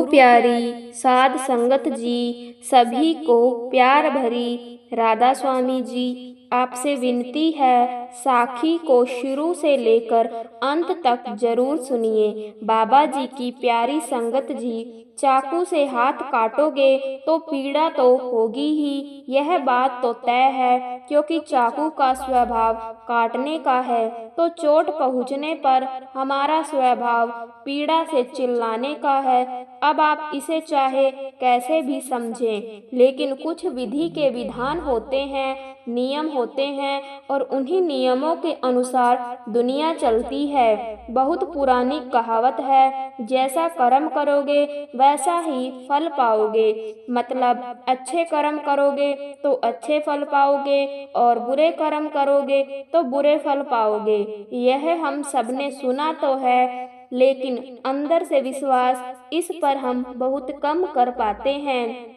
प्यारी साध संगत जी, सभी को प्यार भरी राधा स्वामी जी, आपसे विनती है साखी को शुरू से लेकर अंत तक जरूर सुनिए। बाबा जी की प्यारी संगत जी, चाकू से हाथ काटोगे तो पीड़ा तो होगी ही, यह बात तो तय है, क्योंकि चाकू का स्वभाव काटने का है, तो चोट पहुँचने पर हमारा स्वभाव पीड़ा से चिल्लाने का है। अब आप इसे चाहे कैसे भी समझें, लेकिन कुछ विधि के विधान होते हैं, नियम होते हैं, और उन्हीं नियमों के अनुसार दुनिया चलती है। बहुत पुरानी कहावत है, जैसा कर्म करोगे वैसा ही फल पाओगे। मतलब अच्छे कर्म करोगे तो अच्छे फल पाओगे, और बुरे कर्म करोगे तो बुरे फल पाओगे। यह हम सबने सुना तो है, लेकिन अंदर से विश्वास इस पर हम बहुत कम कर पाते हैं,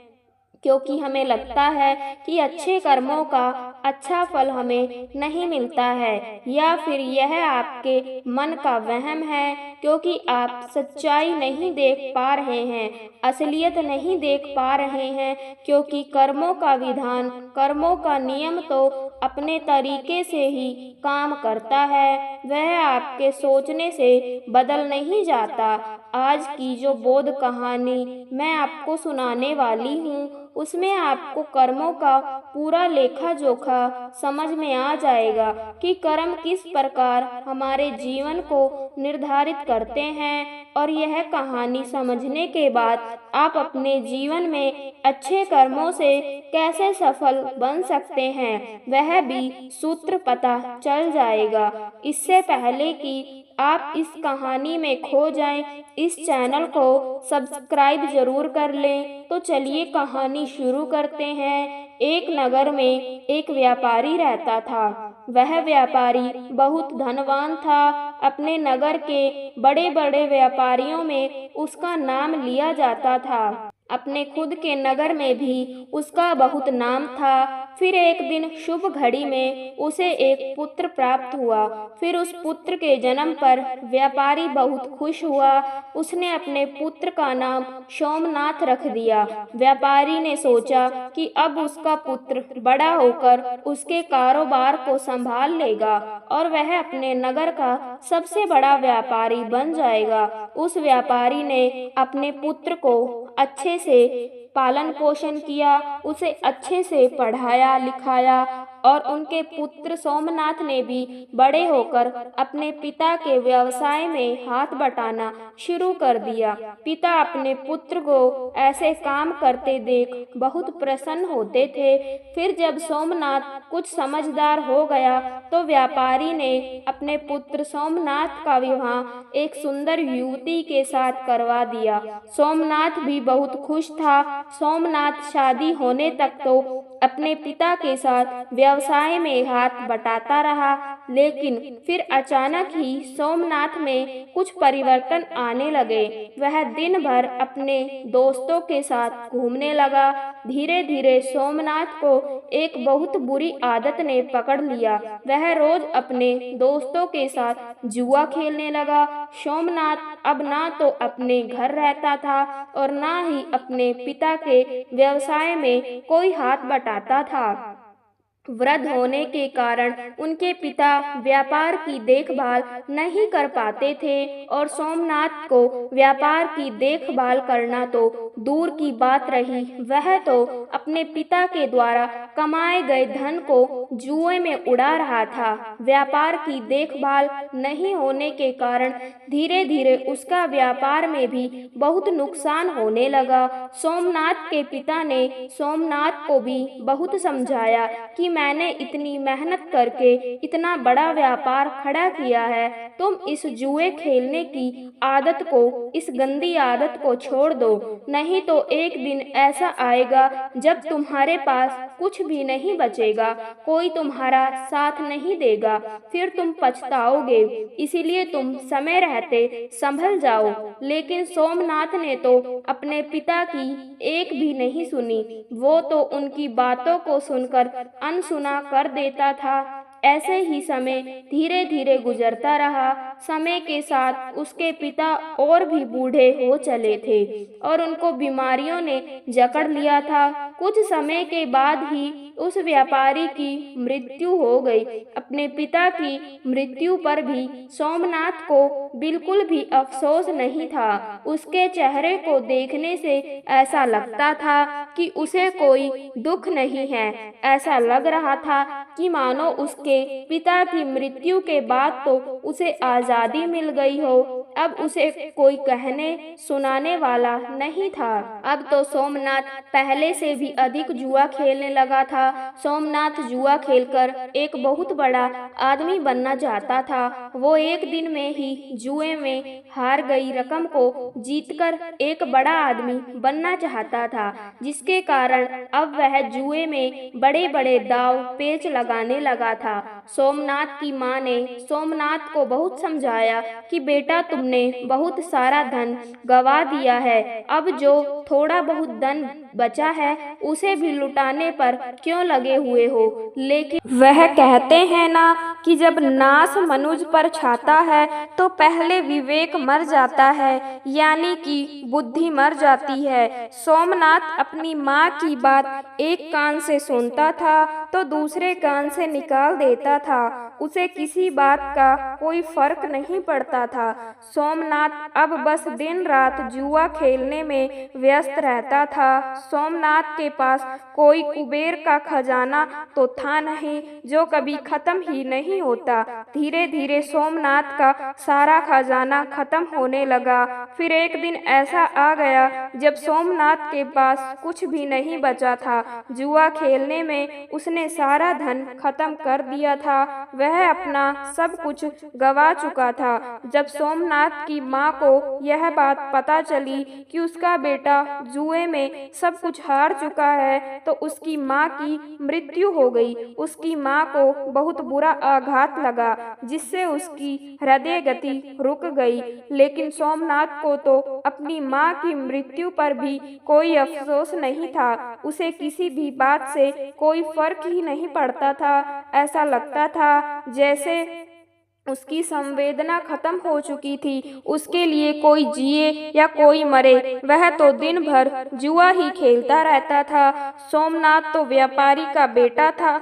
क्योंकि हमें लगता है कि अच्छे कर्मों का अच्छा फल हमें नहीं मिलता है, या फिर यह आपके मन का वहम है, क्योंकि आप सच्चाई नहीं देख पा रहे हैं, असलियत नहीं देख पा रहे हैं, क्योंकि कर्मों का विधान, कर्मों का नियम तो अपने तरीके से ही काम करता है, वह आपके सोचने से बदल नहीं जाता। आज की जो बोध कहानी मैं आपको सुनाने वाली हूँ, उसमें आपको कर्मों का पूरा लेखा जोखा समझ में आ जाएगा कि कर्म किस प्रकार हमारे जीवन को निर्धारित करते हैं। और यह कहानी समझने के बाद आप अपने जीवन में अच्छे कर्मों से कैसे सफल बन सकते हैं, वह भी सूत्र पता चल जाएगा। इससे पहले कि आप इस कहानी में खो जाएं, इस चैनल को सब्सक्राइब जरूर कर लें। तो चलिए कहानी शुरू करते हैं। एक नगर में एक व्यापारी रहता था। वह व्यापारी बहुत धनवान था। अपने नगर के बड़े बड़े व्यापारियों में उसका नाम लिया जाता था। अपने खुद के नगर में भी उसका बहुत नाम था। फिर एक दिन शुभ घड़ी में उसे एक पुत्र प्राप्त हुआ। फिर उस पुत्र के जन्म पर व्यापारी बहुत खुश हुआ। उसने अपने पुत्र का नाम सोमनाथ रख दिया। व्यापारी ने सोचा कि अब उसका पुत्र बड़ा होकर उसके कारोबार को संभाल लेगा और वह अपने नगर का सबसे बड़ा व्यापारी बन जाएगा। उस व्यापारी ने अपने पुत्र को अच्छे से पालन पोषण किया, उसे अच्छे से पढ़ाया लिखाया, और उनके पुत्र सोमनाथ ने भी बड़े होकर अपने पिता के व्यवसाय में हाथ बटाना शुरू कर दिया। पिता अपने पुत्र को ऐसे काम करते देख बहुत प्रसन्न होते थे। फिर जब सोमनाथ कुछ समझदार हो गया तो व्यापारी ने अपने पुत्र सोमनाथ का विवाह एक सुंदर युवती के साथ करवा दिया। सोमनाथ भी बहुत खुश था। सोमनाथ शादी होने तक तो अपने पिता के साथ व्यवसाय में हाथ बटाता रहा, लेकिन फिर अचानक ही सोमनाथ में कुछ परिवर्तन आने लगे। वह दिन भर अपने दोस्तों के साथ घूमने लगा। धीरे धीरे सोमनाथ को एक बहुत बुरी आदत ने पकड़ लिया। वह रोज अपने दोस्तों के साथ जुआ खेलने लगा। सोमनाथ अब ना तो अपने घर रहता था और ना ही अपने पिता के व्यवसाय में कोई हाथ बटाता था। वृद्ध होने के कारण उनके पिता व्यापार की देखभाल नहीं कर पाते थे, और सोमनाथ को व्यापार की देखभाल करना तो दूर की बात रही, वह तो अपने पिता के द्वारा कमाए गए धन को जुए में उड़ा रहा था। व्यापार की देखभाल नहीं होने के कारण धीरे धीरे उसका व्यापार में भी बहुत नुकसान होने लगा। सोमनाथ के पिता ने सोमनाथ को भी बहुत समझाया कि मैंने इतनी मेहनत करके इतना बड़ा व्यापार खड़ा किया है, तुम इस जुए खेलने की आदत को, इस गंदी आदत को छोड़ दो, नहीं तो एक दिन ऐसा आएगा जब तुम्हारे पास कुछ भी नहीं बचेगा, कोई तुम्हारा साथ नहीं देगा, फिर तुम पछताओगे, इसीलिए तुम समय रहते संभल जाओ। लेकिन सोमनाथ ने तो अपने पिता की एक भी नहीं सुनी। वो तो उनकी बातों को सुनकर अनसुना कर देता था। ऐसे ही समय धीरे धीरे गुजरता रहा। समय के साथ उसके पिता और भी बूढ़े हो चले थे और उनको बीमारियों ने जकड़ लिया था। कुछ समय के बाद ही उस व्यापारी की मृत्यु हो गई। अपने पिता की मृत्यु पर भी सोमनाथ को बिल्कुल भी अफसोस नहीं था। उसके चेहरे को देखने से ऐसा लगता था कि उसे कोई दुख नहीं है। ऐसा लग रहा था कि मानो उसके पिता की मृत्यु के बाद तो उसे आजादी मिल गई हो। अब उसे कोई कहने सुनाने वाला नहीं था। अब तो सोमनाथ पहले से भी अधिक जुआ खेलने लगा था। सोमनाथ जुआ खेलकर एक बहुत बड़ा आदमी बनना चाहता था। वो एक दिन में ही जुए में हार गई रकम को जीतकर एक बड़ा आदमी बनना चाहता था, जिसके कारण अब वह जुए में बड़े बड़े दाव पेच लगाने लगा था। सोमनाथ की माँ ने सोमनाथ को बहुत समझाया कि बेटा, तुमने बहुत सारा धन गवा दिया है। अब जो थोड़ा बहुत धन बचा है उसे भी लुटाने पर क्यों लगे हुए हो। लेकिन वह कहते हैं ना कि जब नाश मनुज पर छाता है तो पहले विवेक मर जाता है, यानी कि बुद्धि मर जाती है। सोमनाथ अपनी माँ की बात एक कान से सुनता था तो दूसरे कान से निकाल देता था। उसे किसी बात का कोई फर्क नहीं पड़ता था। सोमनाथ अब बस दिन रात जुआ खेलने में व्यस्त रहता था। सोमनाथ के पास कोई कुबेर का खजाना तो था नहीं जो कभी खत्म ही नहीं होता। धीरे धीरे सोमनाथ का सारा खजाना खत्म होने लगा। फिर एक दिन ऐसा आ गया जब सोमनाथ के पास कुछ भी नहीं बचा था। जुआ खेलने में उसने सारा धन खत्म कर दिया था। वह अपना सब कुछ गवा चुका था। जब सोमनाथ की माँ को यह बात पता चली कि उसका बेटा जुए में सब कुछ हार चुका है तो उसकी माँ की मृत्यु हो गई। उसकी माँ को बहुत बुरा आघात लगा, जिससे उसकी हृदय गति रुक गई। लेकिन सोमनाथ को तो अपनी माँ की मृत्यु पर भी कोई अफसोस नहीं था। उसे किसी भी बात से कोई फर्क ही नहीं पड़ता था। ऐसा लगता था जैसे उसकी संवेदना खत्म हो चुकी थी। उसके लिए कोई जिए या कोई मरे, वह तो दिन भर जुआ ही खेलता रहता था। सोमनाथ तो व्यापारी का बेटा था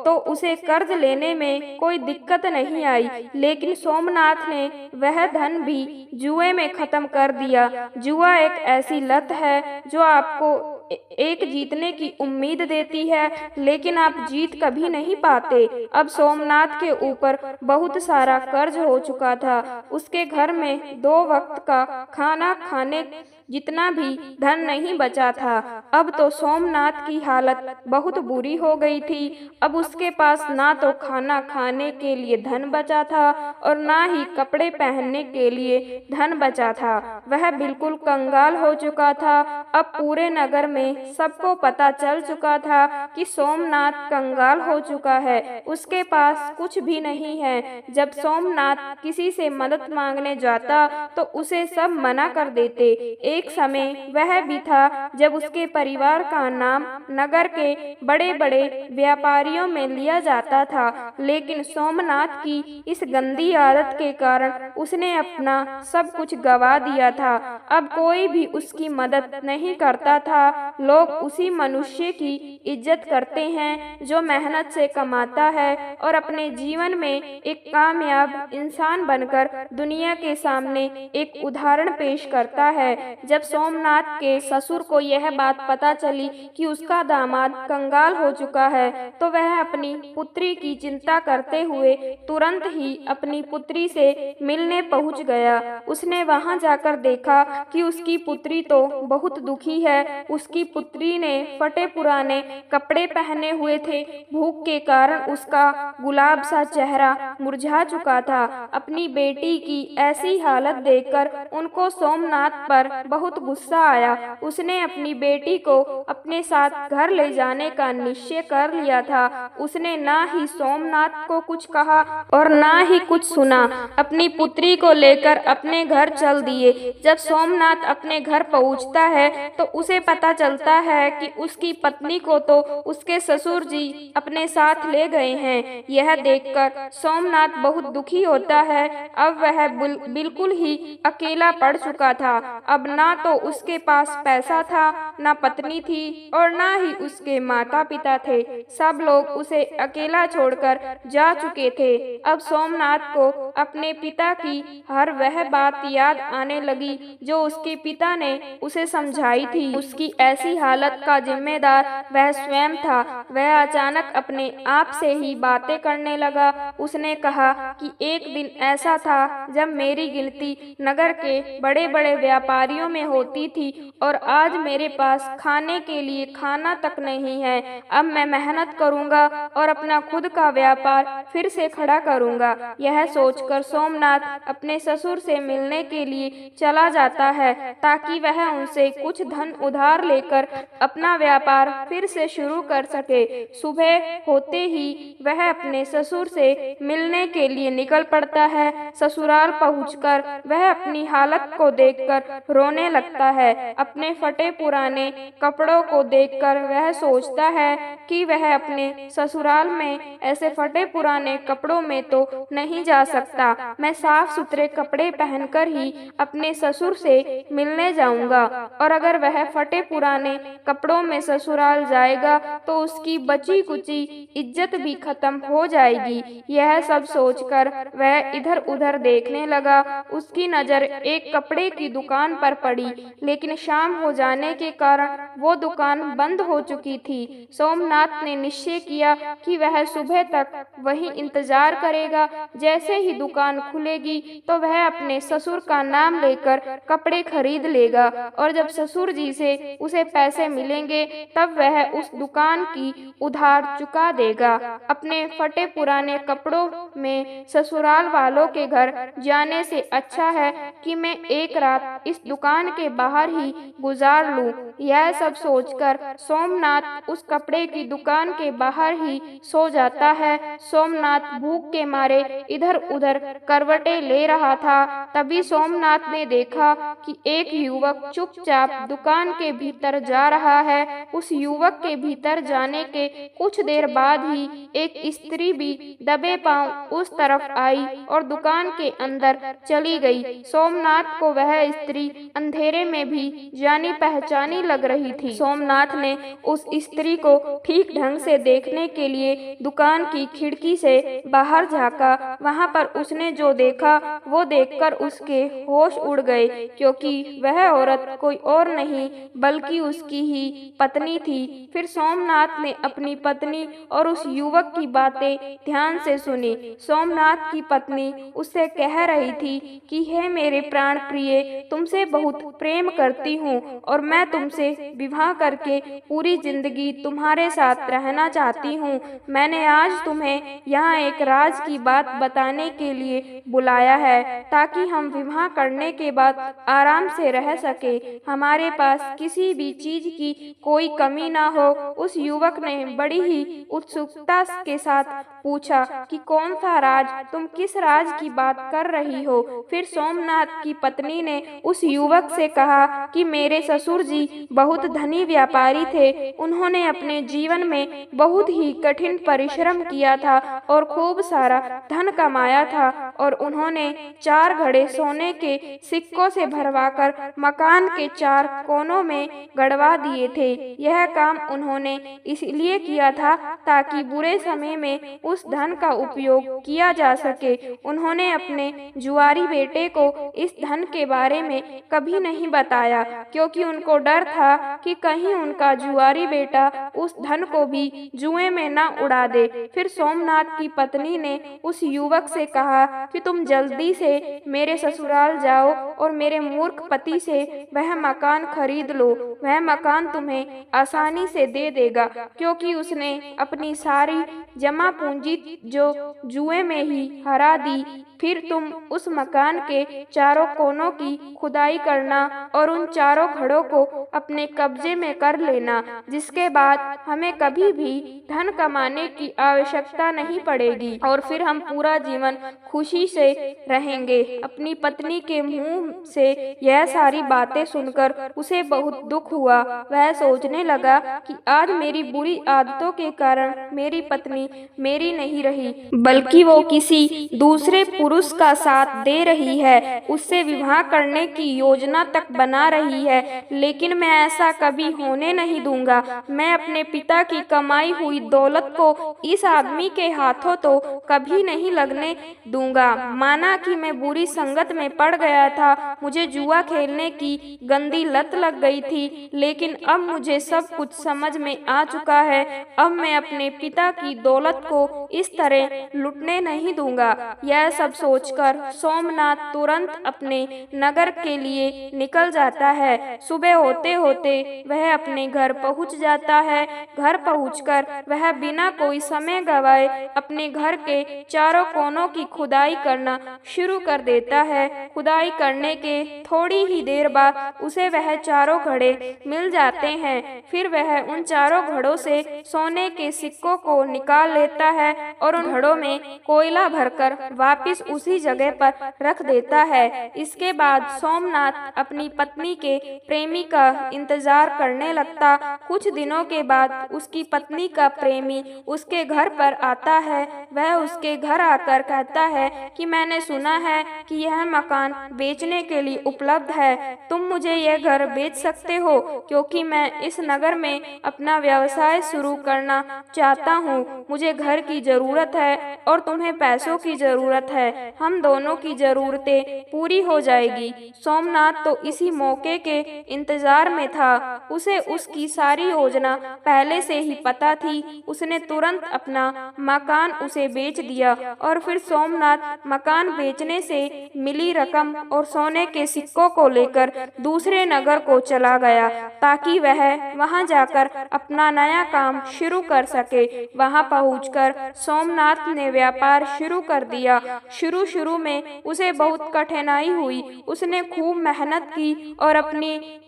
तो उसे कर्ज लेने में कोई दिक्कत नहीं आई। लेकिन सोमनाथ ने वह धन भी जुए में खत्म कर दिया। जुआ एक ऐसी लत है जो आपको एक जीतने की उम्मीद देती है, लेकिन आप जीत कभी नहीं पाते। अब सोमनाथ के ऊपर बहुत सारा कर्ज हो चुका था। उसके घर में 2 वक्त का खाना खाने जितना भी धन नहीं बचा था। अब तो सोमनाथ की हालत बहुत बुरी हो गई थी। अब उसके पास ना तो खाना खाने के लिए धन बचा था और ना ही कपड़े पहनने के लिए धन बचा था। वह बिल्कुल कंगाल हो चुका था। अब पूरे नगर में सबको पता चल चुका था कि सोमनाथ कंगाल हो चुका है। उसके पास कुछ भी नहीं है। जब सोमनाथ किसी से मदद मांगने जाता तो उसे सब मना कर देते। एक समय वह भी था जब उसके परिवार का नाम नगर के बड़े बड़े व्यापारियों में लिया जाता था, लेकिन सोमनाथ की इस गंदी आदत के कारण उसने अपना सब कुछ गवा दिया था। अब कोई भी उसकी मदद नहीं करता था। लोग उसी मनुष्य की इज्जत करते हैं जो मेहनत से कमाता है और अपने जीवन में एक कामयाब इंसान बनकर दुनिया के सामने एक उदाहरण पेश करता है। जब सोमनाथ के ससुर को यह बात पता चली कि उसका दामाद कंगाल हो चुका है तो वह अपनी पुत्री की चिंता करते हुए तुरंत ही अपनी पुत्री से मिलने पहुंच गया। उसने वहां जाकर देखा कि उसकी पुत्री तो बहुत दुखी है। उसकी पुत्री ने फटे पुराने कपड़े पहने हुए थे। भूख के कारण उसका गुलाब सा चेहरा मुरझा चुका था। अपनी बेटी की ऐसी हालत देखकर उनको सोमनाथ पर बहुत गुस्सा आया। उसने अपनी बेटी को अपने साथ घर ले जाने का निश्चय कर लिया था। उसने ना ही सोमनाथ को कुछ कहा और ना ही कुछ सुना। अपनी पुत्री को लेकर अपने घर चल दिए। जब सोमनाथ अपने घर पहुंचता है तो उसे पता चलता है कि उसकी पत्नी को तो उसके ससुर जी अपने साथ ले गए हैं। यह देखकर सोमनाथ बहुत दुखी होता है। अब वह बिल्कुल ही अकेला पड़ चुका था। अब ना तो उसके पास पैसा था, ना पत्नी थी और ना ही उसके माता पिता थे। सब लोग उसे अकेला छोड़कर जा चुके थे। अब सोमनाथ को अपने पिता की हर वह बात याद आने लगी जो उसके पिता ने उसे समझाई थी। उसकी ऐसी हालत का जिम्मेदार वह स्वयं था। वह अचानक अपने आप से ही बातें करने लगा। उसने कहा कि एक दिन ऐसा था जब मेरी गिनती नगर के बड़े बड़े व्यापारियों में होती थी और आज मेरे पास खाने के लिए खाना तक नहीं है। अब मैं मेहनत करूंगा और अपना खुद का व्यापार फिर से खड़ा करूंगा। यह सोचकर सोमनाथ अपने ससुर से मिलने के लिए चला जाता है ताकि वह उनसे कुछ धन उधार लेकर अपना व्यापार फिर से शुरू कर सके। सुबह होते ही वह अपने ससुर से मिलने के लिए निकल पड़ता है। ससुराल पहुंचकर वह अपनी हालत को देखकर रोने लगता है। अपने फटे पुराने कपड़ों को देखकर वह सोचता है कि वह अपने ससुराल में ऐसे फटे पुराने कपड़ों में तो नहीं जा सकता। मैं साफ सुथरे कपड़े पहनकर ही अपने ससुर से मिलने जाऊंगा और अगर वह फटे पुराने कपड़ों में ससुराल जाएगा तो उसकी बची कुची इज्जत भी खत्म हो जाएगी। यह सब सोचकर वह इधर उधर देखने लगा। उसकी नजर एक कपड़े की दुकान पर पड़ी, लेकिन शाम हो जाने के कारण वो दुकान बंद हो चुकी थी। सोमनाथ ने निश्चय किया कि वह सुबह तक वहीं इंतजार करेगा। जैसे ही दुकान खुलेगी तो वह अपने ससुर का नाम लेकर कपड़े खरीद लेगा और जब ससुर जी से उसे पैसे मिलेंगे तब वह उस दुकान की उधार चुका देगा। अपने फटे पुराने कपड़ों में ससुराल वालों के घर जाने से अच्छा है कि मैं एक रात इस दुकान के बाहर ही गुजार लूं। यह सब सोचकर सोमनाथ उस कपड़े की दुकान के बाहर ही सो जाता है। सोमनाथ भूख के मारे इधर उधर करवटें ले रहा था। तभी सोमनाथ ने देखा कि एक युवक चुपचाप दुकान के भीतर जा रहा है। उस युवक के भीतर जाने के कुछ देर बाद ही एक स्त्री भी दबे पांव उस तरफ आई और दुकान के अंदर चली गई। सोमनाथ को वह स्त्री अंधेरे में भी जानी पहचानी लग रही थी। सोमनाथ ने उस स्त्री को ठीक ढंग से देखने के लिए दुकान की खिड़की से बाहर झांका। वहां पर उसने जो देखा वो देखकर उसके होश उड़ गए, क्योंकि वह औरत कोई और नहीं बल्कि उसकी ही पत्नी थी। फिर सोमनाथ ने अपनी पत्नी और उस युवक की बातें ध्यान से सुनी। सोमनाथ की पत्नी उससे कह रही थी कि हे मेरे प्राण प्रिय, तुमसे बहुत प्रेम करती हूँ और मैं तुमसे विवाह करके पूरी जिंदगी तुम्हारे साथ रहना चाहती हूँ। मैंने आज तुम्हें यहाँ एक राज की बात बताने के लिए बुलाया है ताकि हम विवाह करने के बाद आराम से रह सके, हमारे पास किसी भी चीज की कोई कमी ना हो। उस युवक ने बड़ी ही उत्सुकता के साथ पूछा कि कौन सा राज, तुम किस राज की बात कर रही हो। फिर सोमनाथ की पत्नी ने उस युवक से कहा कि मेरे ससुर जी बहुत धनी व्यापारी थे। उन्होंने अपने जीवन में बहुत ही कठिन परिश्रम किया था और खूब सारा धन कमाया था और उन्होंने 4 घड़े सोने के सिक्कों से भरवाकर मकान के 4 कोनों में गड़वा दिए थे। यह काम उन्होंने इसलिए किया था ताकि बुरे समय में उस धन का उपयोग किया जा सके। उन्होंने अपने जुआरी बेटे को इस धन के बारे में कभी नहीं बताया, क्योंकि उनको डर था कि कहीं उनका जुआरी बेटा उस धन को भी जुए में न उड़ा दे। फिर सोमनाथ की पत्नी ने उस युवक से कहा कि तुम जल्दी से मेरे ससुराल जाओ और मेरे मूर्ख पति से वह मकान खरीद लो। वह मकान तुम्हें आसानी से दे देगा, क्योंकि उसने अपनी सारी जमा पूंजी जो जुए में ही हरा दी। फिर तुम उस मकान के चारों कोनों की खुदाई करना और उन चारों घड़ों को अपने कब्जे में कर लेना, जिसके बाद हमें कभी भी धन कमाने की आवश्यकता नहीं पड़ेगी और फिर हम पूरा जीवन खुशी से रहेंगे। अपनी पत्नी के मुंह से यह सारी बातें सुनकर उसे बहुत दुख हुआ। वह सोचने लगा कि आज मेरी बुरी आदतों के कारण मेरी पत्नी मेरी नहीं रही, बल्कि वो किसी दूसरे पुरुष का साथ दे रही है, उससे विवाह करने की योजना तक बना रही है। लेकिन मैं ऐसा कभी होने नहीं दूंगा। मैं अपने पिता की कमाई हुई दौलत को इस आदमी के हाथों तो कभी नहीं लगने दूंगा। माना कि मैं बुरी संगत में पड़ गया था, मुझे जुआ खेलने की गंदी लत लग गई थी, लेकिन अब मुझे सब कुछ समझ में आ चुका है। अब मैं अपने पिता की दौलत को इस तरह लुटने नहीं दूंगा। यह सब सोचकर सोमनाथ तुरंत अपने नगर के लिए निकल जाता है। सुबह होते होते वह अपने घर पहुंच जाता है। घर पहुंचकर वह बिना कोई समय गवाए अपने घर के चारों कोनों की खुदाई करना शुरू कर देता है। खुदाई करने के थोड़ी ही देर बाद उसे वह चारों घड़े मिल जाते हैं। फिर वह उन चारों घड़ों से सोने के सिक्कों को निकाल लेता है और उन घड़ों में कोयला भरकर वापस उसी जगह पर रख देता है। इसके बाद सोमनाथ अपनी पत्नी के प्रेमी का इंतजार करने लगता। कुछ दिनों के बाद उसकी पत्नी का प्रेमी उसके घर पर आता है। वह उसके घर आकर कहता है कि मैंने सुना है कि यह मकान बेचने के लिए उपलब्ध है। तुम मुझे यह घर बेच सकते हो, क्योंकि मैं इस नगर में अपना व्यवसाय शुरू करना चाहता हूँ। मुझे घर की जरूरत है और तुम्हें पैसों की जरूरत है। हम दोनों की जरूरतें पूरी हो जाएगी। सोमनाथ तो इसी मौके के इंतजार में था। उसे उसकी सारी योजना पहले से ही पता थी। उसने तुरंत अपना मकान उसे बेच दिया और फिर सोमनाथ मकान बेचने से मिली रकम और सोने के सिक्कों को लेकर दूसरे नगर को चला गया, ताकि वह वहां जाकर अपना नया काम शुरू कर सके। वहां पहुंचकर सोमनाथ ने व्यापार शुरू कर दिया। शुरू में उसे बहुत कठिनाई हुई। उसने खूब मेहनत की और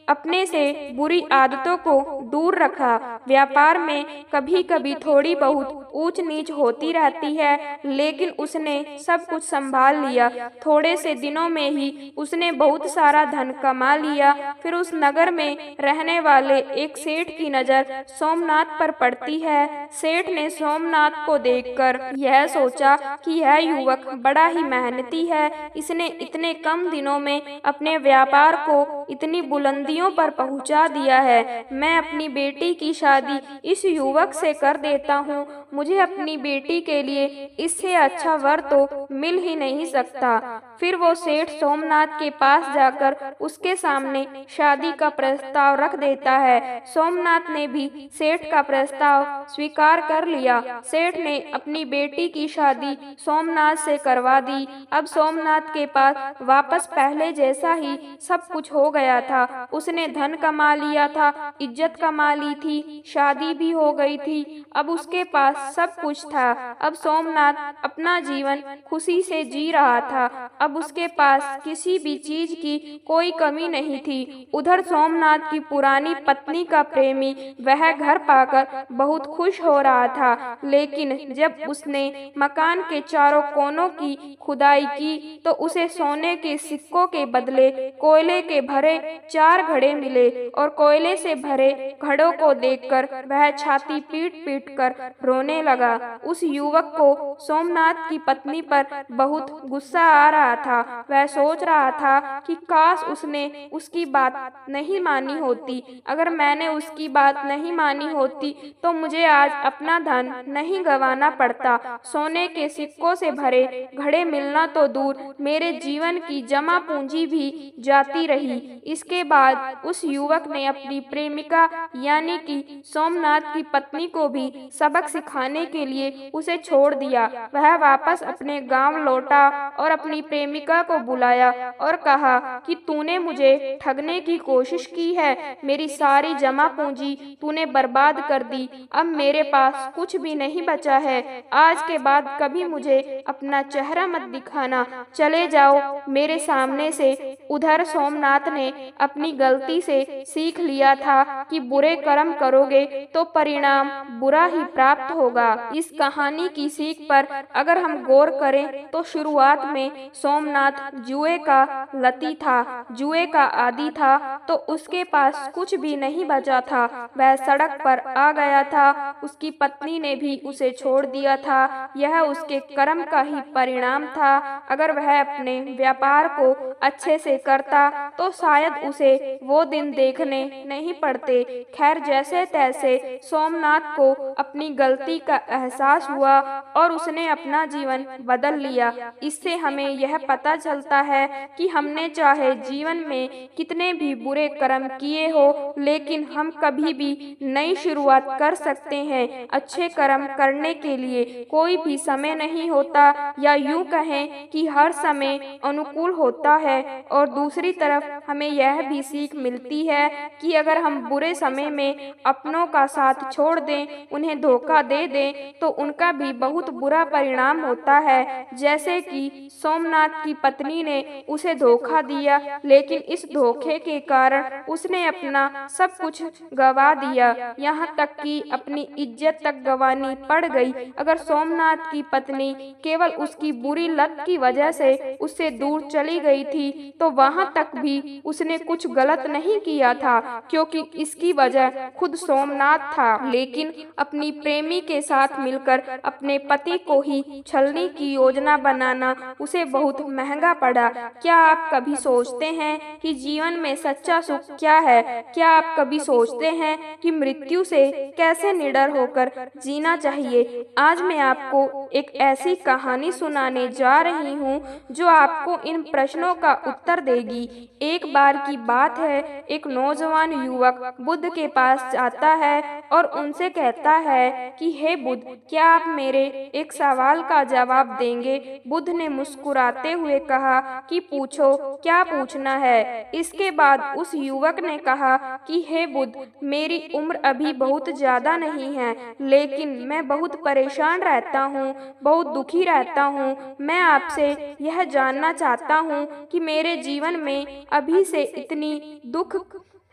अपने से बुरी आदतों को दूर रखा। व्यापार में कभी कभी थोड़ी बहुत ऊंच नीच होती रहती है, लेकिन उसने सब कुछ संभाल लिया। थोड़े से दिनों में ही उसने बहुत सारा धन कमा लिया। फिर उस नगर में रहने वाले एक सेठ की नजर सोमनाथ पर पड़ती है। सेठ ने सोमनाथ को देखकर यह सोचा कि यह युवक बड़ा ही मेहनती है। इसने इतने कम दिनों में अपने व्यापार को इतनी बुलंदियों पर पहुंचा दिया है। मैं अपनी बेटी की शादी इस युवक से कर देता हूँ। मुझे अपनी बेटी के लिए इससे अच्छा वर तो मिल ही नहीं सकता। फिर वो सेठ सोमनाथ के पास जाकर उसके सामने शादी का प्रस्ताव रख देता है। सोमनाथ ने भी सेठ का प्रस्ताव स्वीकार कर लिया। सेठ ने अपनी बेटी की शादी सोमनाथ से करवा दी। अब सोमनाथ के पास वापस पहले जैसा ही सब कुछ हो गया था। उसने धन कमा लिया था, इज्जत कमा ली थी, शादी भी हो गई थी। अब उसके पास सब कुछ था। अब सोमनाथ अपना जीवन खुशी से जी रहा था। अब उसके पास किसी भी चीज की कोई कमी नहीं थी। उधर सोमनाथ की पुरानी पत्नी का प्रेमी वह घर पाकर बहुत खुश हो रहा था, लेकिन जब उसने मकान के चारों कोनों की खुदाई की तो उसे सोने के सिक्कों के बदले कोयले के भरे 4 घड़े मिले और कोयले से भरे घड़ों को देखकर वह छाती पीट पीट कर रोने लगा। उस युवक को सोमनाथ की पत्नी पर बहुत गुस्सा आ रहा था। वह सोच रहा था कि काश उसने उसकी बात नहीं मानी होती। अगर मैंने उसकी बात नहीं मानी होती तो मुझे आज अपना धन नहीं गंवाना पड़ता। सोने के सिक्कों से भरे घड़े मिलना तो दूर, मेरे जीवन की जमा पूंजी भी जाती रही। इसके बाद उस युवक ने अपनी प्रेमिका यानी कि सोमनाथ की पत्नी को भी सबक सिखाने के लिए उसे छोड़ दिया। वह वापस अपने गांव लौटा और अपनी प्रेमिका को बुलाया और कहा कि तूने मुझे ठगने की कोशिश की है, मेरी सारी जमा पूंजी तूने बर्बाद कर दी, अब मेरे पास कुछ भी नहीं बचा है। आज के बाद कभी मुझे अपना चेहरा मत दिखाना, चले जाओ मेरे सामने से। उधर सोमनाथ ने अपनी गलती से सीख लिया था कि बुरे कर्म करोगे तो परिणाम बुरा ही प्राप्त होगा। इस कहानी की सीख पर अगर हम गौर करें तो शुरुआत में सोमनाथ जुए का लती था, जुए का आदी था, तो उसके पास कुछ भी नहीं बचा था। वह सड़क पर आ गया था, उसकी पत्नी ने भी उसे छोड़ दिया था। यह उसके कर्म का ही परिणाम था। अगर वह अपने व्यापार को अच्छे से करता तो शायद उसे वो दिन देखने नहीं पड़ते। खैर, जैसे तैसे सोमनाथ को अपनी गलती का एहसास हुआ और उसने अपना जीवन बदल लिया। इससे हमें यह पता चलता है कि हमने चाहे जीवन में कितने भी बुरे कर्म किए हो, लेकिन हम कभी भी नई शुरुआत कर सकते हैं। अच्छे कर्म करने के लिए कोई भी समय नहीं होता, या यूं कहें कि हर समय अनुकूल होता है। और दूसरी तरफ हमें यह भी सीख मिलती है कि अगर हम बुरे समय में अपनों का साथ छोड़ दें, उन्हें धोखा दे दें, तो उनका भी बहुत बुरा परिणाम होता है। जैसे कि सोमनाथ की पत्नी ने उसे धोखा दिया, लेकिन इस धोखे के कारण उसने अपना सब कुछ गंवा दिया, यहाँ तक कि अपनी इज्जत तक गंवानी पड़ गई। अगर सोमनाथ की पत्नी केवल उसकी बुरी लत की वजह से उससे दूर चली गई थी, तो वहाँ तक भी उसने कुछ गलत नहीं किया था, क्योंकि इसकी वजह खुद सोमनाथ था। लेकिन अपनी प्रेमी के साथ मिलकर अपने पति को ही छलने की योजना बनाना उसे बहुत महंगा पड़ा। क्या आप कभी सोचते हैं कि जीवन में सच्चा सुख क्या है? क्या आप कभी सोचते हैं कि मृत्यु से कैसे निडर होकर जीना चाहिए? आज मैं आपको एक ऐसी कहानी सुनाने जा रही हूँ जो आपको इन प्रश्नों का उत्तर देगी। एक बार की बात है, एक नौजवान युवक बुद्ध के पास जाता है और उनसे कहता है कि हे बुद्ध, क्या आप मेरे एक सवाल का जवाब देंगे? बुद्ध ने मुस्कुराते हुए कहा कि पूछो, क्या पूछना है? इसके बाद उस युवक ने कहा कि हे बुद्ध, मेरी उम्र अभी बहुत ज्यादा नहीं है, लेकिन मैं बहुत परेशान रहता हूँ, बहुत दुखी रहता हूँ। मैं आपसे यह जानना चाहता हूँ कि मेरे जीवन में अभी से इतनी दुख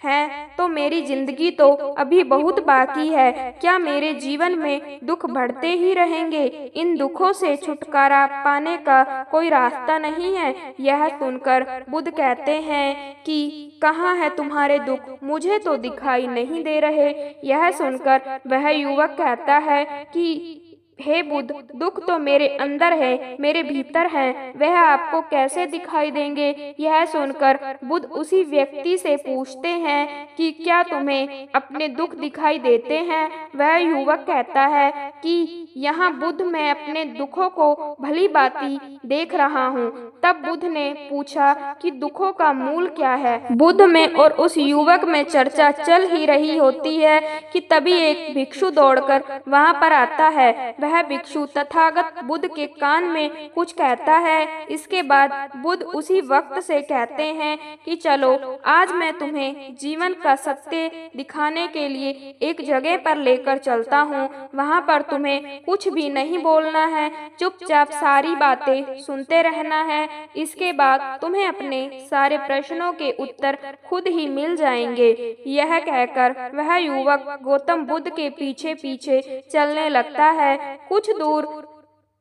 हैं, तो मेरी जिंदगी तो अभी बहुत बाकी है। क्या मेरे जीवन में दुख बढ़ते ही रहेंगे? इन दुखों से छुटकारा पाने का कोई रास्ता नहीं है? यह सुनकर बुद्ध कहते हैं कि कहाँ है तुम्हारे दुख? मुझे तो दिखाई नहीं दे रहे। यह सुनकर वह युवक कहता है कि हे बुद्ध, दुख तो मेरे अंदर है, मेरे भीतर है, वह आपको कैसे दिखाई देंगे? यह सुनकर बुद्ध उसी व्यक्ति से पूछते हैं कि क्या तुम्हें अपने दुख दिखाई देते हैं? वह युवक कहता है कि यहाँ बुद्ध, मैं अपने दुखों को भली भांति देख रहा हूँ। तब बुद्ध ने पूछा कि दुखों का मूल क्या है? बुद्ध में और उस युवक में चर्चा चल ही रही होती है कि तभी एक भिक्षु दौड़कर वहाँ पर आता है। वह भिक्षु तथागत बुद्ध के कान में कुछ कहता है। इसके बाद बुद्ध उसी वक्त से कहते हैं कि चलो, आज मैं तुम्हें जीवन का सत्य दिखाने के लिए एक जगह पर लेकर चलता हूँ। वहाँ पर तुम्हें कुछ भी नहीं बोलना है, चुपचाप सारी बातें सुनते रहना है। इसके बाद तुम्हें अपने सारे प्रश्नों के उत्तर खुद ही मिल जाएंगे। यह कहकर वह युवक गौतम बुद्ध के पीछे पीछे चलने लगता है। कुछ दूर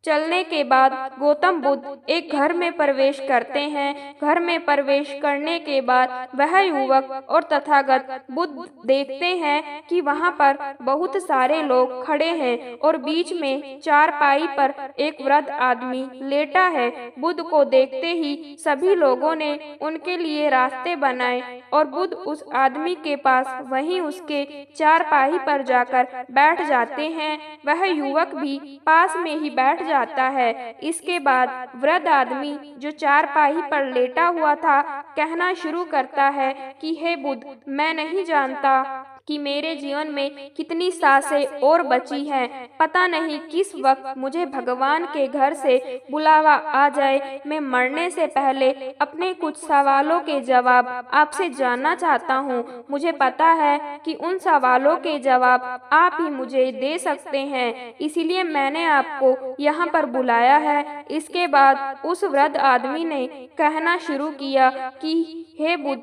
चलने के बाद गौतम बुद्ध एक घर में प्रवेश करते हैं। घर में प्रवेश करने के बाद वह युवक और तथागत बुद्ध देखते हैं कि वहां पर बहुत सारे लोग खड़े हैं और बीच में चारपाई पर एक वृद्ध आदमी लेटा है। बुद्ध को देखते ही सभी लोगों ने उनके लिए रास्ते बनाए और बुद्ध उस आदमी के पास वहीं उसके चारपाई पर जाकर बैठ जाते हैं। वह युवक भी पास में ही बैठ जाता है। इसके बाद वृद्ध आदमी जो चारपाई पर लेटा हुआ था कहना शुरू करता है कि हे बुद्ध, मैं नहीं जानता कि मेरे जीवन में कितनी सांसें और बची हैं। पता नहीं किस वक्त मुझे भगवान के घर से बुलावा आ जाए। मैं मरने से पहले अपने कुछ सवालों के जवाब आपसे जानना चाहता हूँ। मुझे पता है कि उन सवालों के जवाब आप ही मुझे दे सकते हैं, इसीलिए मैंने आपको यहाँ पर बुलाया है। इसके बाद उस वृद्ध आदमी ने कहना शुरू किया कि हे बुद्ध,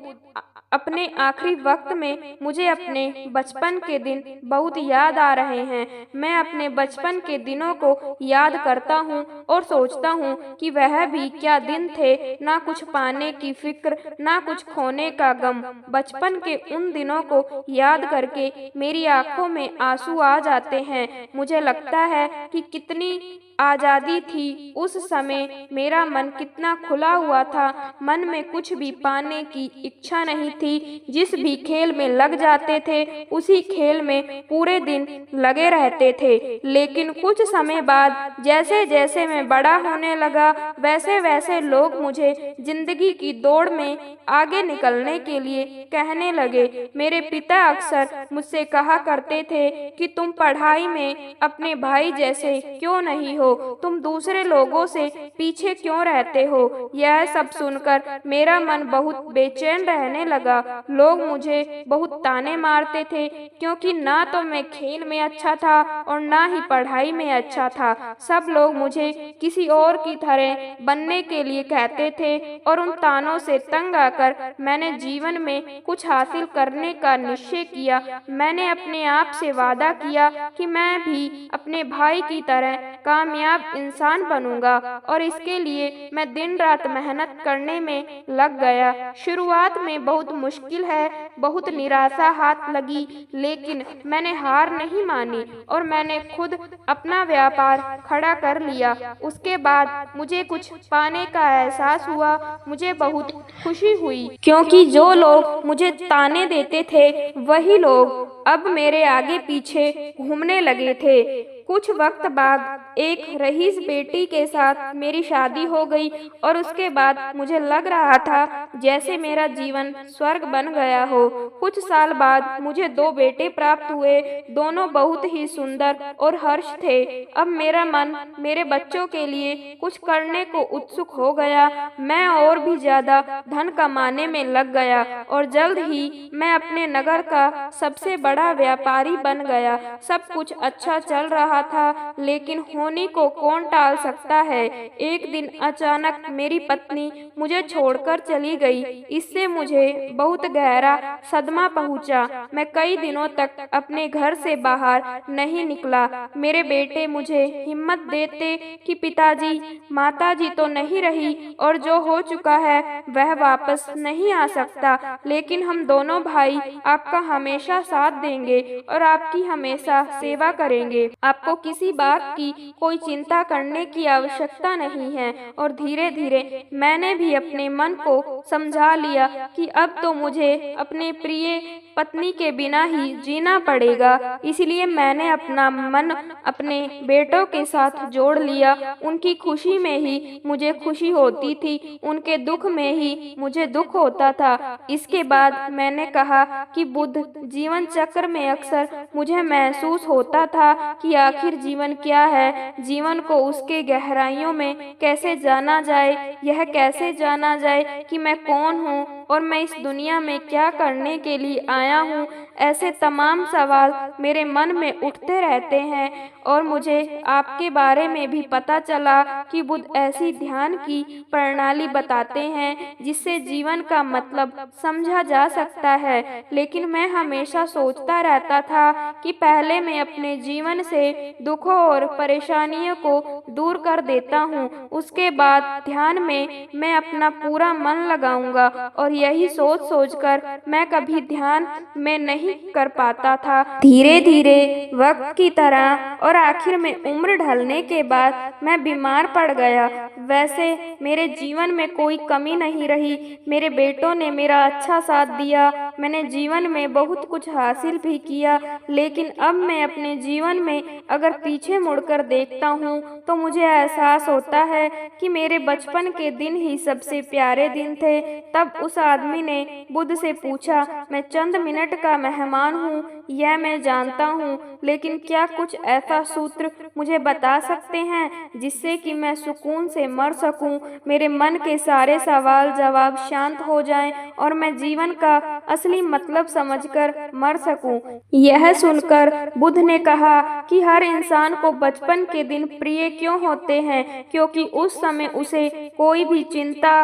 अपने आखिरी वक्त में मुझे अपने बचपन के दिन बहुत याद आ रहे हैं। मैं अपने बचपन के दिनों को याद करता हूँ और सोचता हूँ कि वह भी क्या दिन थे। ना कुछ पाने की फिक्र, ना कुछ खोने का गम। बचपन के उन दिनों को याद करके मेरी आंखों में आंसू आ जाते हैं। मुझे लगता है कि कितनी आजादी थी उस समय। मेरा मन कितना खुला हुआ था। मन में कुछ भी पाने की इच्छा नहीं थी। जिस भी खेल में लग जाते थे उसी खेल में पूरे दिन लगे रहते थे। लेकिन कुछ समय बाद जैसे जैसे मैं बड़ा होने लगा वैसे वैसे लोग मुझे जिंदगी की दौड़ में आगे निकलने के लिए कहने लगे। मेरे पिता अक्सर मुझसे कहा करते थे कि तुम पढ़ाई में अपने भाई जैसे क्यों नहीं हो, तुम दूसरे लोगों से पीछे क्यों रहते हो। यह सब सुनकर मेरा मन बहुत बेचैन रहने लगा। लोग मुझे बहुत ताने मारते थे क्योंकि ना तो मैं खेल में अच्छा था और ना ही पढ़ाई में अच्छा था। सब लोग मुझे किसी और की तरह बनने के लिए कहते थे और उन तानों से तंग आकर मैंने जीवन में कुछ हासिल करने का निश्चय किया। मैंने अपने आप से वादा किया कि मैं भी अपने भाई की तरह कामयाब इंसान बनूंगा और इसके लिए मैं दिन रात मेहनत करने में लग गया। शुरुआत में बहुत मुश्किल है, बहुत निराशा हाथ लगी, लेकिन मैंने हार नहीं मानी और मैंने खुद अपना व्यापार खड़ा कर लिया। उसके बाद मुझे कुछ पाने का एहसास हुआ। मुझे बहुत खुशी हुई क्योंकि जो लोग मुझे ताने देते थे वही लोग अब मेरे आगे पीछे घूमने लगे थे। कुछ वक्त बाद एक रईस बेटी के साथ मेरी शादी हो गई और उसके बाद मुझे लग रहा था जैसे मेरा जीवन स्वर्ग बन गया हो। कुछ साल बाद मुझे 2 बेटे प्राप्त हुए। दोनों बहुत ही सुंदर और हर्ष थे। अब मेरा मन मेरे बच्चों के लिए कुछ करने को उत्सुक हो गया। मैं और भी ज्यादा धन कमाने में लग गया और जल्द ही मैं अपने नगर का सबसे बड़ा व्यापारी बन गया। सब कुछ अच्छा चल रहा था, लेकिन होने को कौन टाल सकता है। एक दिन अचानक मेरी पत्नी मुझे छोड़कर चली गई। इससे मुझे बहुत गहरा सदमा पहुंचा। मैं कई दिनों तक अपने घर से बाहर नहीं निकला। मेरे बेटे मुझे हिम्मत देते कि पिताजी, माताजी तो नहीं रही और जो हो चुका है वह वापस नहीं आ सकता, लेकिन हम दोनों भाई आपका हमेशा साथ देंगे और आपकी हमेशा सेवा करेंगे। आपको किसी बात की कोई चिंता करने की आवश्यकता नहीं है। और धीरे धीरे मैंने भी अपने मन को समझा लिया कि अब तो मुझे अपने प्रिय पत्नी के बिना ही जीना पड़ेगा। इसलिए मैंने अपना मन अपने बेटों के साथ जोड़ लिया। उनकी खुशी में ही मुझे खुशी होती थी, उनके दुख में ही मुझे दुख होता था। इसके बाद मैंने कहा कि बुद्ध, जीवन चक्र में अक्सर मुझे महसूस होता था कि आखिर जीवन क्या है। जीवन को उसके गहराइयों में कैसे जाना जाए, यह कैसे जाना जाए कि मैं कौन हूँ, और मैं इस दुनिया में क्या करने के लिए आया हूँ, ऐसे तमाम सवाल मेरे मन में उठते रहते हैं। और मुझे आपके बारे में भी पता चला कि बुद्ध ऐसी ध्यान की प्रणाली बताते हैं जिससे जीवन का मतलब समझा जा सकता है। लेकिन मैं हमेशा सोचता रहता था कि पहले मैं अपने जीवन से दुखों और परेशानियों को दूर कर देता हूँ, उसके बाद ध्यान में मैं अपना पूरा मन लगाऊंगा। और यही सोच सोचकर मैं कभी ध्यान में नहीं कर पाता था। धीरे धीरे वक्त की तरह और आखिर में उम्र ढलने के बाद मैं बीमार पड़ गया। वैसे मेरे जीवन में कोई कमी नहीं रही, मेरे बेटों ने मेरा अच्छा साथ दिया, मैंने जीवन में बहुत कुछ हासिल भी किया। लेकिन अब मैं अपने जीवन में अगर पीछे मुड़कर देखता हूँ तो मुझे एहसास होता है कि मेरे बचपन के दिन ही सबसे प्यारे दिन थे। तब उस आदमी ने बुद्ध से पूछा, मैं चंद मिनट का मेहमान हूँ, यह मैं जानता हूँ, लेकिन क्या कुछ ऐसा सूत्र मुझे बता सकते हैं जिससे कि मैं सुकून से मर सकूं, मेरे मन के सारे सवाल जवाब शांत हो जाएं और मैं जीवन का असली मतलब समझकर मर सकूं। यह सुनकर बुद्ध ने कहा कि हर इंसान को बचपन के दिन प्रिय क्यों होते हैं, क्योंकि उस समय उसे कोई भी चिंता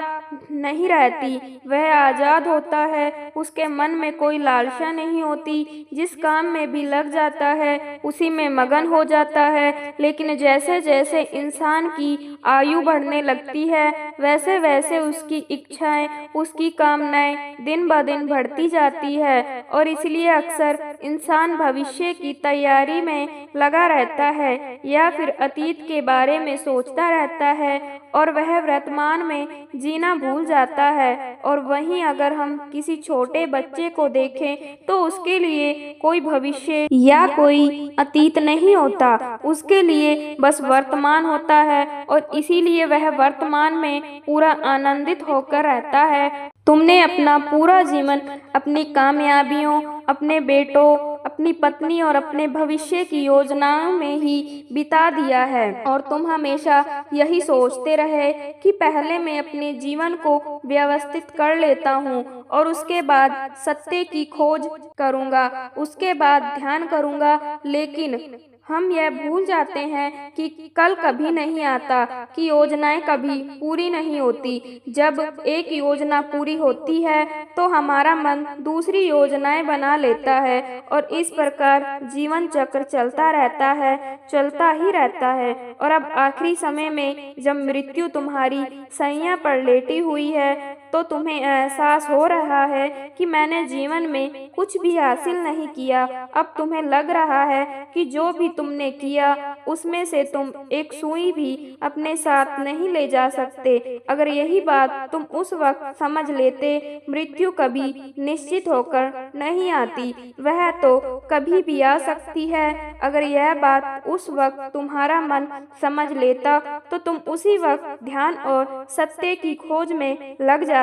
नहीं रहती, वह आजाद होता है, उसके मन में कोई लालसा नहीं होती, जिस काम में भी लग जाता है उसी में मगन हो जाता है। लेकिन जैसे जैसे इंसान की आयु बढ़ने लगती है वैसे वैसे उसकी इच्छाएं, उसकी कामनाएं दिन ब दिन बढ़ती जाती है और इसलिए अक्सर इंसान भविष्य की तैयारी में लगा रहता है या फिर अतीत के बारे में सोचता रहता है और वह वर्तमान में जीना भूल जाता है। और वहीं अगर हम किसी छोटे बच्चे को देखें तो उसके लिए कोई भविष्य या कोई अतीत नहीं होता, उसके लिए बस वर्तमान होता है और इसीलिए वह वर्तमान में पूरा आनंदित होकर रहता है। तुमने अपना पूरा जीवन अपनी कामयाबियों, अपने बेटों, अपनी पत्नी और अपने भविष्य की योजनाओं में ही बिता दिया है और तुम हमेशा यही सोचते रहे कि पहले मैं अपने जीवन को व्यवस्थित कर लेता हूँ और उसके बाद सत्य की खोज करूँगा, उसके बाद ध्यान करूँगा। लेकिन हम यह भूल जाते हैं कि कल कभी नहीं आता, कि योजनाएं कभी पूरी नहीं होती। जब एक योजना पूरी होती है तो हमारा मन दूसरी योजनाएं बना लेता है और इस प्रकार जीवन चक्र चलता रहता है, चलता ही रहता है। और अब आखिरी समय में जब मृत्यु तुम्हारी सैया पर लेटी हुई है तो तुम्हें एहसास हो रहा है कि मैंने जीवन में कुछ भी हासिल नहीं किया। अब तुम्हें लग रहा है कि जो भी तुमने किया उसमें से तुम एक सुई भी अपने साथ नहीं ले जा सकते। अगर यही बात तुम उस वक्त समझ लेते, मृत्यु कभी निश्चित होकर नहीं आती, वह तो कभी भी आ सकती है। अगर यह बात उस वक्त तुम्हारा मन समझ लेता तो तुम उसी वक्त ध्यान और सत्य की खोज में लग जाते।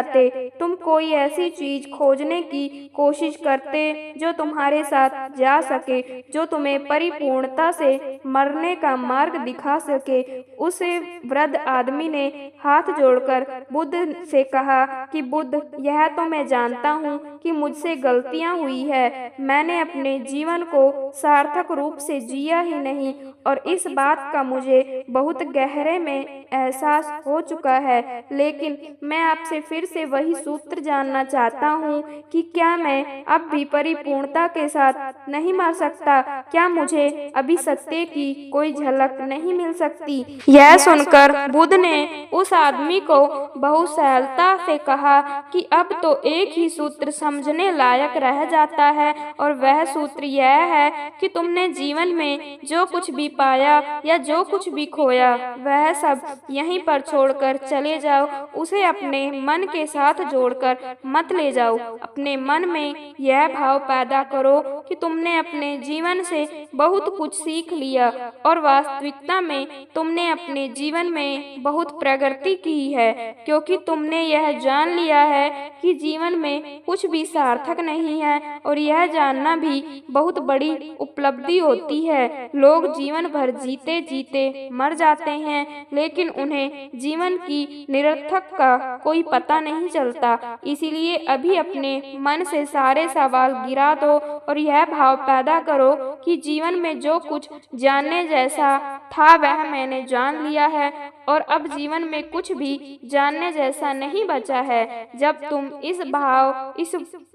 तुम कोई ऐसी चीज खोजने की कोशिश करते जो तुम्हारे साथ जा सके, जो तुम्हें परिपूर्णता से मरने का मार्ग दिखा सके। उसे वृद्ध आदमी ने हाथ जोड़कर बुद्ध से कहा कि बुद्ध, यह तो मैं जानता हूँ कि मुझसे गलतियाँ हुई है, मैंने अपने जीवन को सार्थक रूप से जिया ही नहीं और इस बात का मुझे बहुत गहरे में एहसास हो चुका है। लेकिन मैं आपसे फिर से वही सूत्र जानना चाहता हूँ कि क्या मैं अब भी परिपूर्णता के साथ नहीं मर सकता? क्या मुझे अभी सत्य की कोई झलक नहीं मिल सकती? यह सुनकर बुद्ध ने उस आदमी को बहुत सहजता से कहा कि अब तो एक ही सूत्र समझने लायक रह जाता है और वह सूत्र यह है कि तुमने जीवन में जो कुछ भी पाया या जो कुछ भी खोया वह सब यहीं पर छोड़कर चले जाओ। उसे अपने मन के साथ जोड़कर मत ले जाओ। अपने मन में यह भाव पैदा करो कि तुमने अपने जीवन से बहुत कुछ सीख लिया और वास्तविकता में तुमने अपने जीवन में बहुत प्रगति की है, क्योंकि तुमने यह जान लिया है कि जीवन में कुछ भी सार्थक नहीं है और यह जानना भी बहुत बड़ी उपलब्धि होती है। लोग जीवन भर जीते जीते मर जाते हैं, लेकिन उन्हें जीवन की निरर्थक का कोई पता नहीं चलता। इसीलिए अभी अपने मन से सारे सवाल गिरा दो और यह भाव पैदा करो कि जीवन में जो कुछ जानने जैसा था वह मैंने जान लिया है और अब जीवन में कुछ भी जानने जैसा नहीं बचा है। जब तुम इस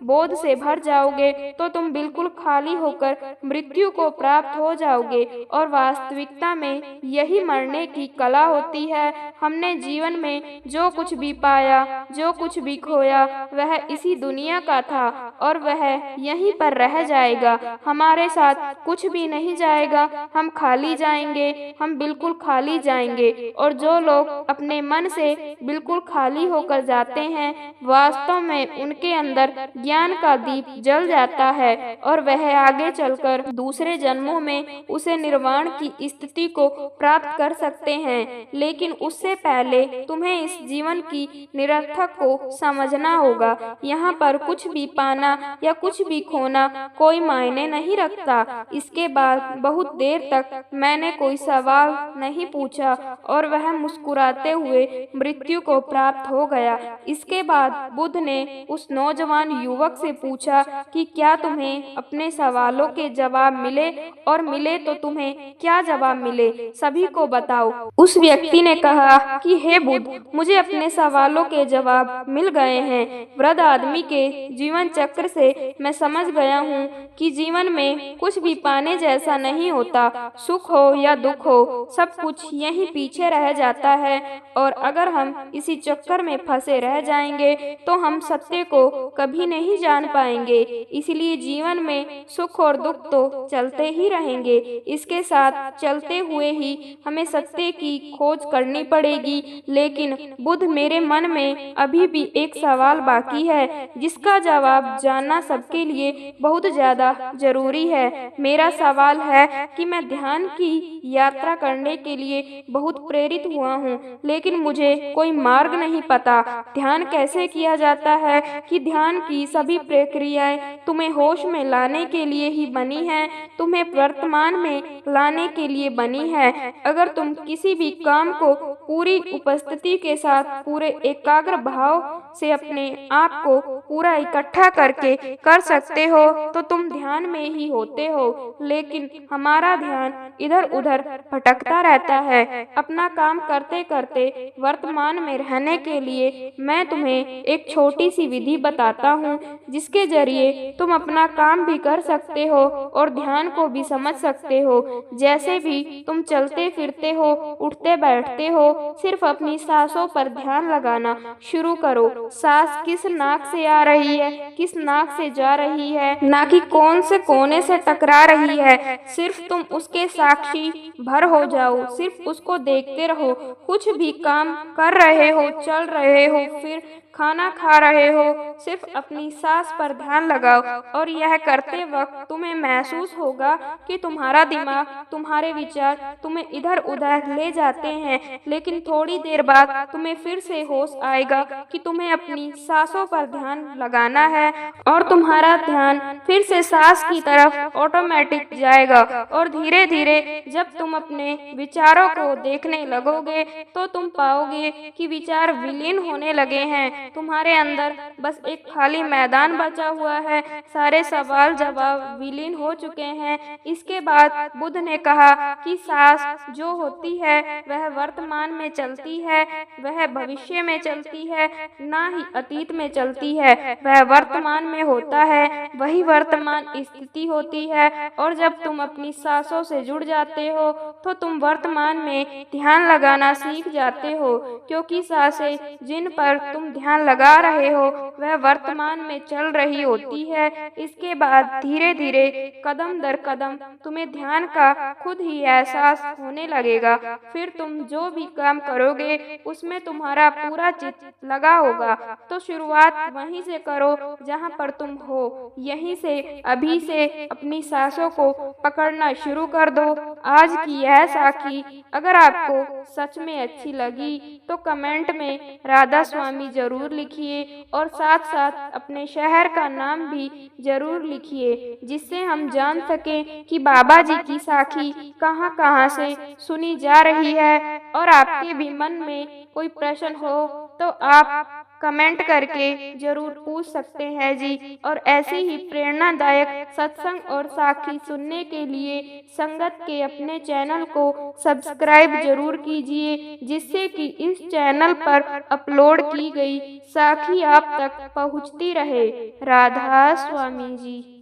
बोध से भर जाओगे तो तुम बिल्कुल खाली होकर मृत्यु को प्राप्त हो जाओगे और वास्तविकता में यही मरने की कला होती है। हमने जीवन में जो कुछ भी पाया, जो कुछ भी खोया, वह इसी दुनिया का था और वह यहीं पर रह जाएगा। हमारे साथ कुछ भी नहीं जाएगा, हम खाली जाएंगे, हम बिल्कुल खाली जाएंगे। और जो लोग अपने मन से बिल्कुल खाली होकर जाते हैं, वास्तव में उनके अंदर ज्ञान का दीप जल जाता है और वह आगे चलकर दूसरे जन्मों में उसे निर्वाण की स्थिति को प्राप्त कर सकते हैं। लेकिन उससे पहले तुम्हें इस जीवन की निरर्थक को समझना होगा। यहाँ पर कुछ भी पाना या कुछ भी खोना कोई मायने नहीं रखता। इसके बाद बहुत देर तक मैंने कोई सवाल नहीं पूछा और वह मुस्कुराते हुए मृत्यु को प्राप्त हो गया। इसके बाद बुद्ध ने उस नौजवान युवक से पूछा कि क्या तुम्हें अपने सवालों के जवाब मिले, और मिले तो तुम्हें क्या जवाब मिले, सभी को बताओ। उस व्यक्ति ने कहा कि हे बुद्ध, मुझे अपने सवालों के जवाब मिल गए हैं। वृद्ध आदमी के जीवन चक्र से मैं समझ गया हूँ कि जीवन में कुछ भी पाने जैसा नहीं होता। सुख हो या दुख हो, सब कुछ यहीं पीछे रह जाता है और अगर हम इसी चक्कर में फंसे रह जाएंगे तो हम सत्य को कभी नहीं जान पाएंगे। इसलिए जीवन में सुख और दुख तो चलते ही रहेंगे। इसके साथ चलते हुए ही हमें सत्य की खोज करनी पड़ेगी। लेकिन बुद्ध, मेरे मन में अभी भी एक सवाल बाकी है जिसका जवाब जानना सबके लिए बहुत ज्यादा जरूरी है। मेरा सवाल है कि मैं ध्यान की यात्रा करने के लिए बहुत प्रेरित हुआ हूँ, लेकिन मुझे कोई मार्ग नहीं पता। ध्यान कैसे किया जाता है कि ध्यान की सभी प्रक्रियाएं तुम्हें होश में लाने के लिए ही बनी है, तुम्हें वर्तमान में लाने के लिए बनी है। अगर तुम किसी भी काम को पूरी उपस्थिति के साथ पूरे एकाग्र भाव से अपने आप को पूरा इकट्ठा करके कर सकते हो तो तुम ध्यान में ही होते हो। लेकिन हमारा ध्यान इधर उधर भटकता रहता है। अपना काम करते करते वर्तमान में रहने के लिए मैं तुम्हें एक छोटी सी विधि बताता हूँ जिसके जरिए तुम अपना काम भी कर सकते हो और ध्यान को भी समझ सकते हो। जैसे भी तुम चलते फिरते हो, उठते बैठते हो, सिर्फ अपनी सांसों पर ध्यान लगाना शुरू करो। सांस किस नाक से आ रही है, किस नाक से जा रही है, ना कि कौन से कोने से टकरा रही है। सिर्फ तुम उसके साक्षी भर हो जाओ, सिर्फ उसको देखते रहो। कुछ भी काम कर रहे हो, चल रहे हो, फिर खाना खा रहे हो, सिर्फ अपनी सांस पर ध्यान लगाओ और यह करते वक्त तुम्हें महसूस होगा कि तुम्हारा दिमाग, तुम्हारे विचार तुम्हें इधर उधर ले जाते हैं, लेकिन थोड़ी देर बाद तुम्हें फिर से होश आएगा कि तुम्हें अपनी सांसों पर ध्यान लगाना है और तुम्हारा ध्यान फिर से सांस की तरफ ऑटोमेटिक जाएगा। और धीरे धीरे जब तुम अपने विचारों को देखने लगोगे तो तुम पाओगे कि विचार विलीन होने लगे हैं। तुम्हारे अंदर बस एक खाली मैदान बचा हुआ है, सारे सवाल जवाब विलीन हो चुके हैं। इसके बाद बुद्ध ने कहा कि सांस जो होती है वह वर्तमान में चलती है, वह भविष्य में चलती है, ना ही अतीत में चलती है। वह वर्तमान में होता है, वही वर्तमान स्थिति होती है। और जब तुम अपनी सांसों से जुड़ जाते हो तो तुम वर्तमान में ध्यान लगाना सीख जाते हो, क्योंकि सांसें जिन पर तुम ध्यान ध्यान लगा रहे हो वह वर्तमान में चल रही होती है। इसके बाद धीरे धीरे कदम दर कदम तुम्हें ध्यान का खुद ही एहसास होने लगेगा। फिर तुम जो भी काम करोगे उसमें तुम्हारा पूरा चित्त लगा होगा। तो शुरुआत वहीं से करो जहाँ पर तुम हो। यहीं से अभी से अपनी सांसों को पकड़ना शुरू कर दो। आज की यह साखी अगर आपको सच में अच्छी लगी तो कमेंट में राधा स्वामी जरूर लिखिए और साथ साथ अपने शहर का नाम भी जरूर लिखिए, जिससे हम जान सकें कि बाबा जी की साखी कहाँ कहाँ से सुनी जा रही है। और आपके भी मन में कोई प्रश्न हो तो आप कमेंट करके जरूर पूछ सकते हैं जी। और ऐसी ही प्रेरणादायक सत्संग और साखी सुनने के लिए संगत के अपने चैनल को सब्सक्राइब जरूर कीजिए, जिससे कि इस चैनल पर अपलोड की गई साखी आप तक पहुंचती रहे। राधा स्वामी जी।